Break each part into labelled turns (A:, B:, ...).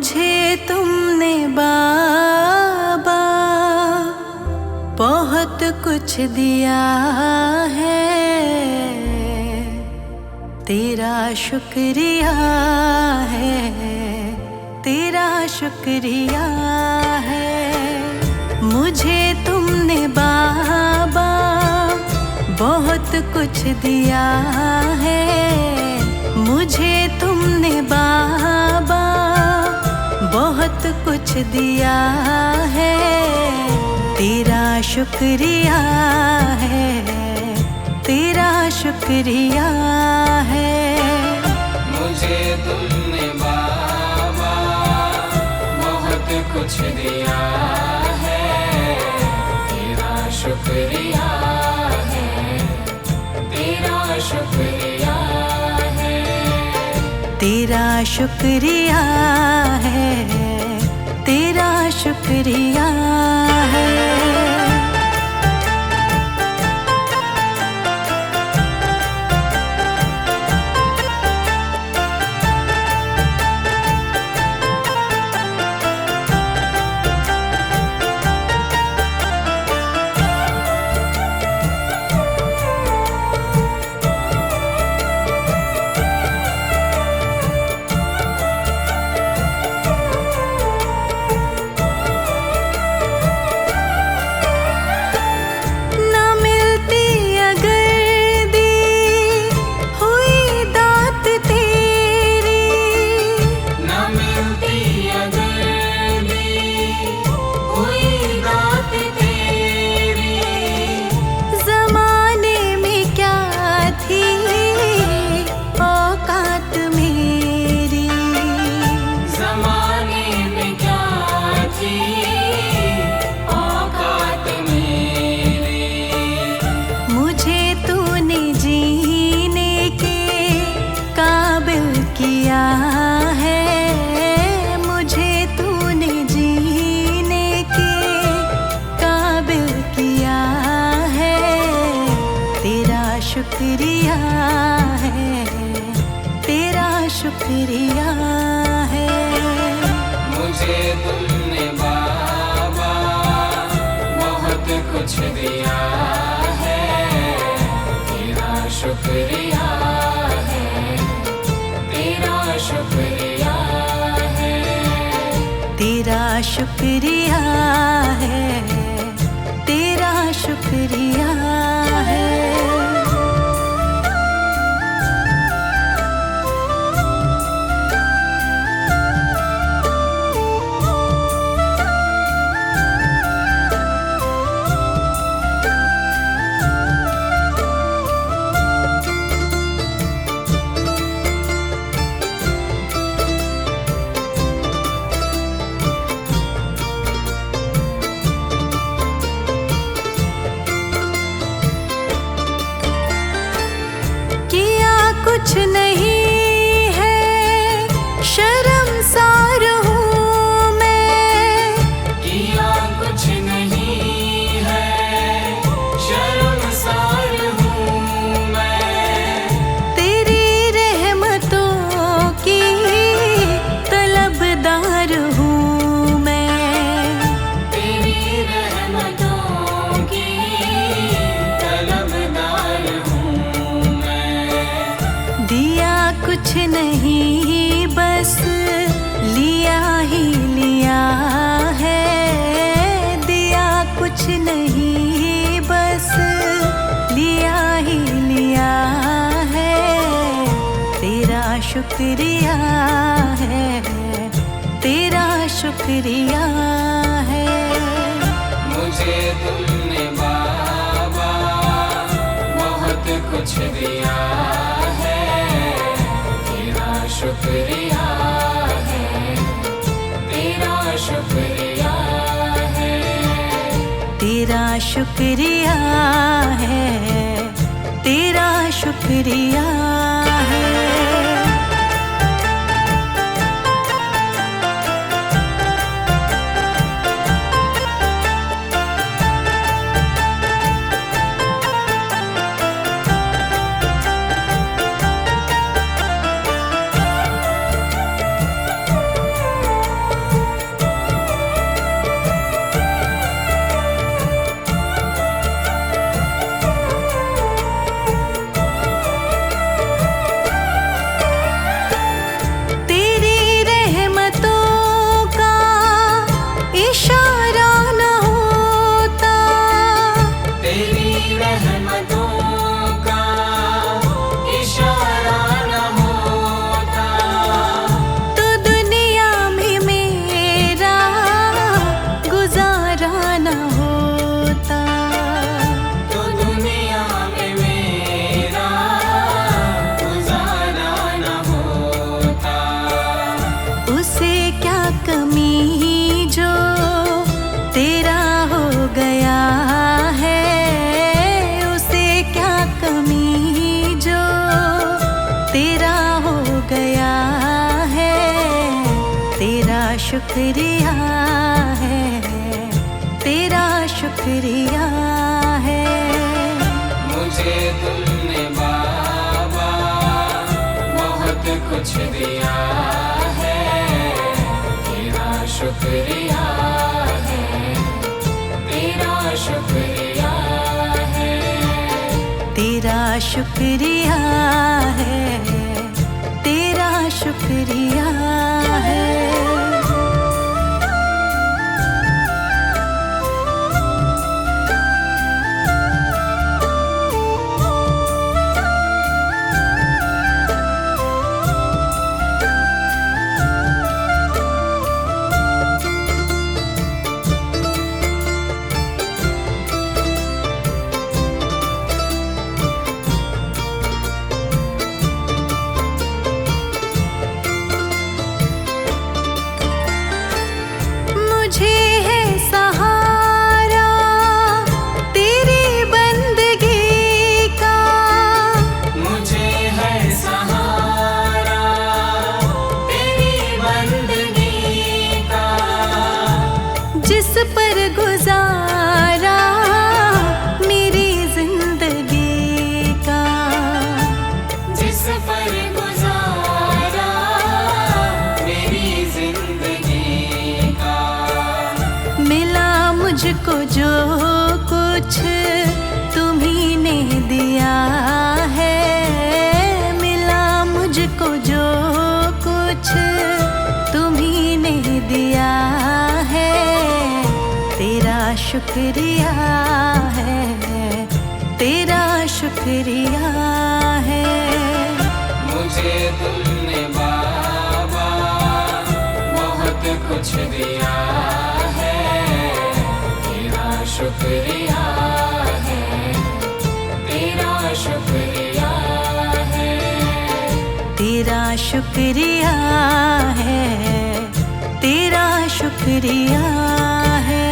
A: मुझे तुमने बाबा बहुत कुछ दिया है, तेरा शुक्रिया है, तेरा शुक्रिया है। मुझे तुमने बाबा बहुत कुछ दिया है, मुझे तुमने बाबा बहुत कुछ दिया है, तेरा शुक्रिया है, तेरा शुक्रिया है।
B: मुझे तुमने बाबा बहुत कुछ दिया है, तेरा शुक्रिया है, तेरा शुक्रिया है,
A: तेरा शुक्रिया है, तेरा शुक्रिया है। किया है मुझे तूने जीने के काबिल किया है, तेरा शुक्रिया है, तेरा शुक्रिया है।
B: मुझे तुमने बाबा बहुत कुछ दिया है, तेरा शुक्रिया शुक्रिया है,
A: तेरा शुक्रिया है, तेरा शुक्रिया है। कुछ नहीं है शर्मसार हूँ मैं,
B: किया कुछ नहीं है शर्मसार हूँ मैं,
A: तेरी रहमतों की तलबदार हूँ मैं,
B: तेरी रहमतों की तलबदार हूँ मैं।
A: दिया कुछ नहीं बस लिया ही लिया है, दिया कुछ नहीं बस लिया ही लिया है, तेरा शुक्रिया है, तेरा शुक्रिया है।
B: मुझे तुमने बाबा बहुत कुछ दिया है, शुक्रिया है, तेरा शुक्रिया है,
A: तेरा शुक्रिया है, तेरा शुक्रिया है। कमी जो तेरा हो गया है, उसे क्या कमी जो तेरा हो गया है। तेरा शुक्रिया है, तेरा शुक्रिया है।
B: मुझे तुमने बाबा बहुत कुछ दिया है, तेरा शुक्रिया है, तेरा शुक्रिया है।
A: तेरा शुक्रिया है, तेरा शुक्रिया है। मुझे है सहारा तेरी बंदगी का,
B: मुझे है सहारा तेरी बंदगी का।
A: जिस पर गुजारा मेरी जिंदगी का,
B: जिस पर गुजारा मेरी जिंदगी का।
A: मिला मुझको जो कुछ तुम्ही ने दिया है, मिला मुझको जो कुछ तुम्ही ने दिया है। तेरा शुक्रिया है, तेरा शुक्रिया है।
B: मुझे तुमने बाबा बहुत कुछ दिया है, तेरा शुक्रिया है, तेरा शुक्रिया है।
A: तेरा शुक्रिया है, तेरा शुक्रिया है।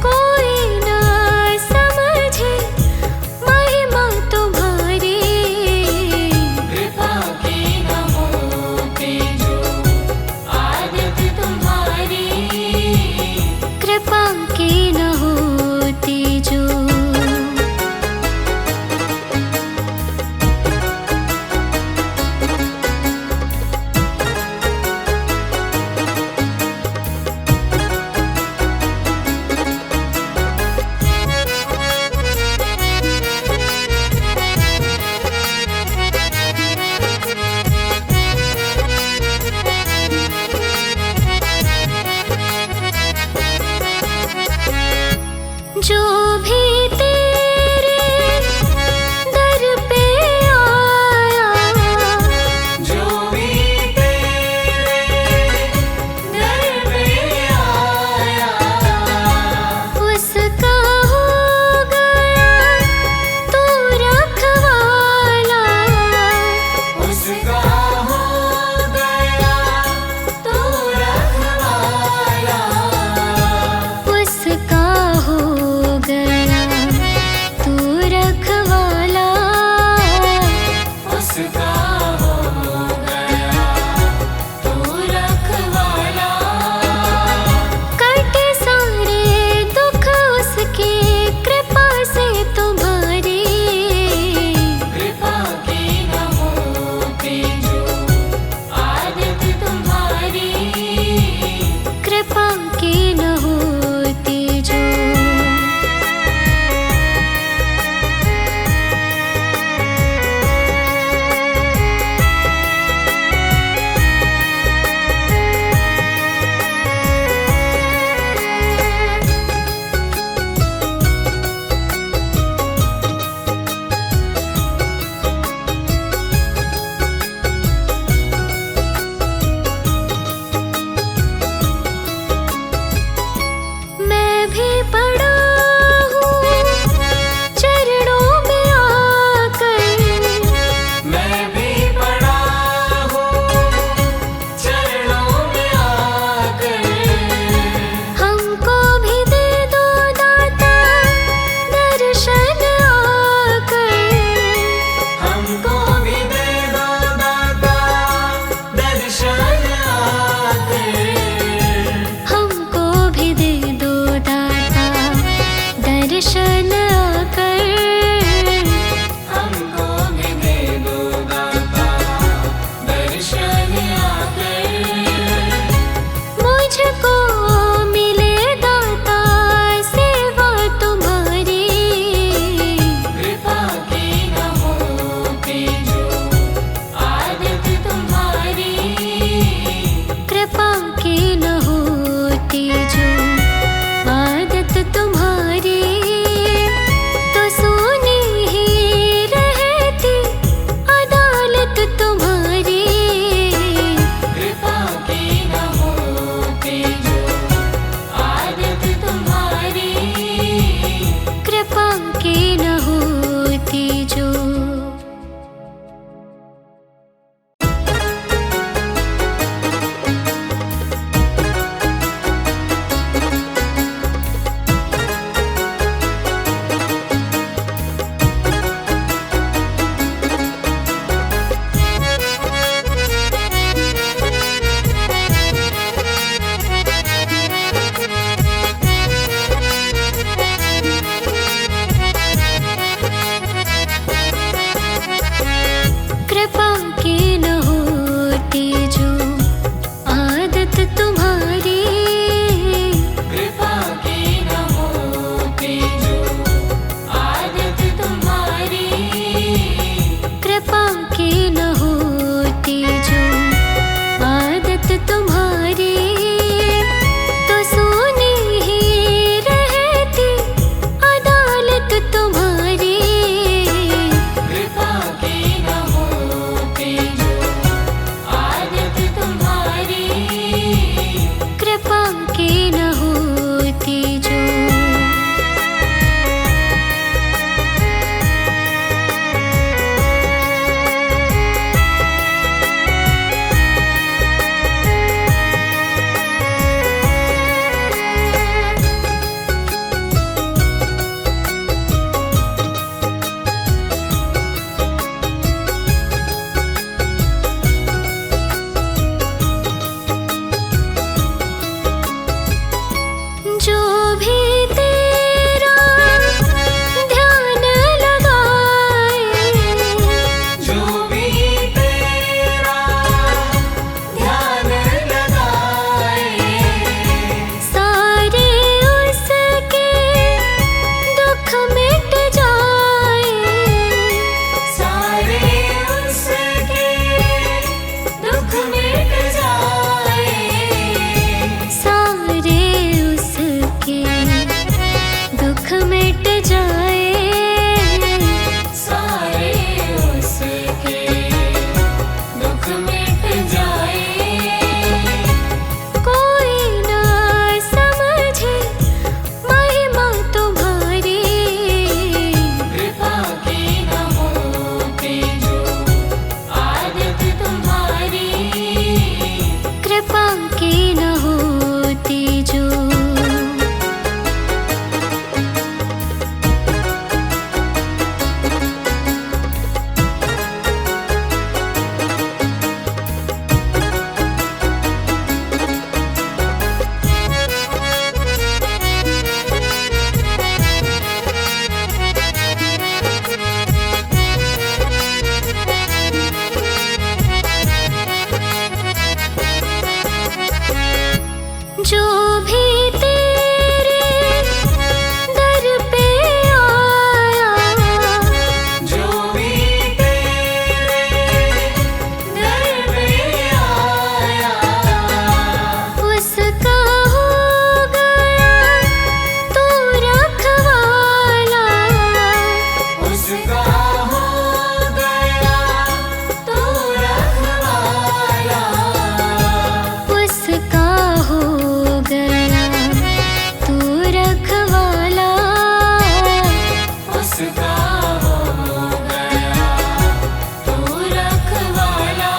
C: कोई ना समझे महिमा तुम्हारी। कृपा की न होती जो आदत तुम्हारी, तो सोनी ही रहती अदालत तुम्हारी।
B: कृपा की न होती जो आदत तुम्हारी,
C: कृपा की न होती जो। जो भी तेरा ध्यान लगाए,
B: जो भी तेरा ध्यान लगाए,
C: सारे उसके दुख मिट जाए,
B: सारे उसके दुख मिट जाए,
C: सारे उसके दुख मिट जाए।
B: सारे उसके दुख मिट जाए।
C: कोई ना समझे महिमा तुम्हारी,
B: कृपा की न होती जो आदत तुम्हारी,
C: कृपा की न होती जो। जो भी तेरे दर पे आया,
B: जो भी तेरे दर पे आया,
C: उसका हो गया तू रखवाला,
B: उसका हो गया तू रखवाला,
C: उसका हो गया तू रखवाला,
B: उसका हो गया तू रखवाला।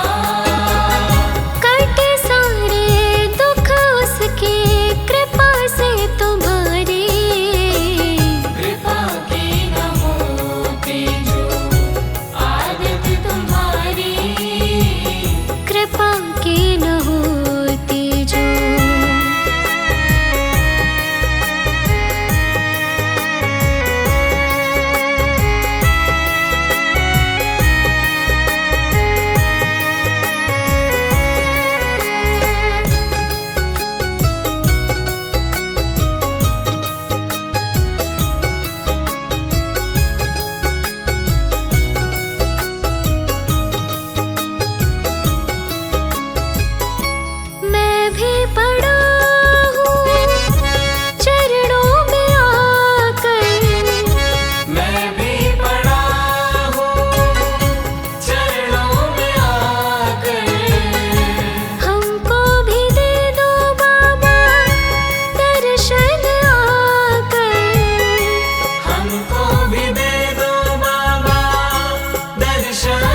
C: कटे सारे दुख उसकी कृपा से तुम्हारी,
B: कृपा की न होती जो आदत तुम्हारी,
C: कृपा की न होती जो। मैं भी पड़ा हूँ चरणों में आकर,
B: मैं भी पड़ा हूँ चरणों में आकर,
C: हमको भी दे दो बाबा दर्शन आकर,
B: हमको भी दे दो बाबा दर्शन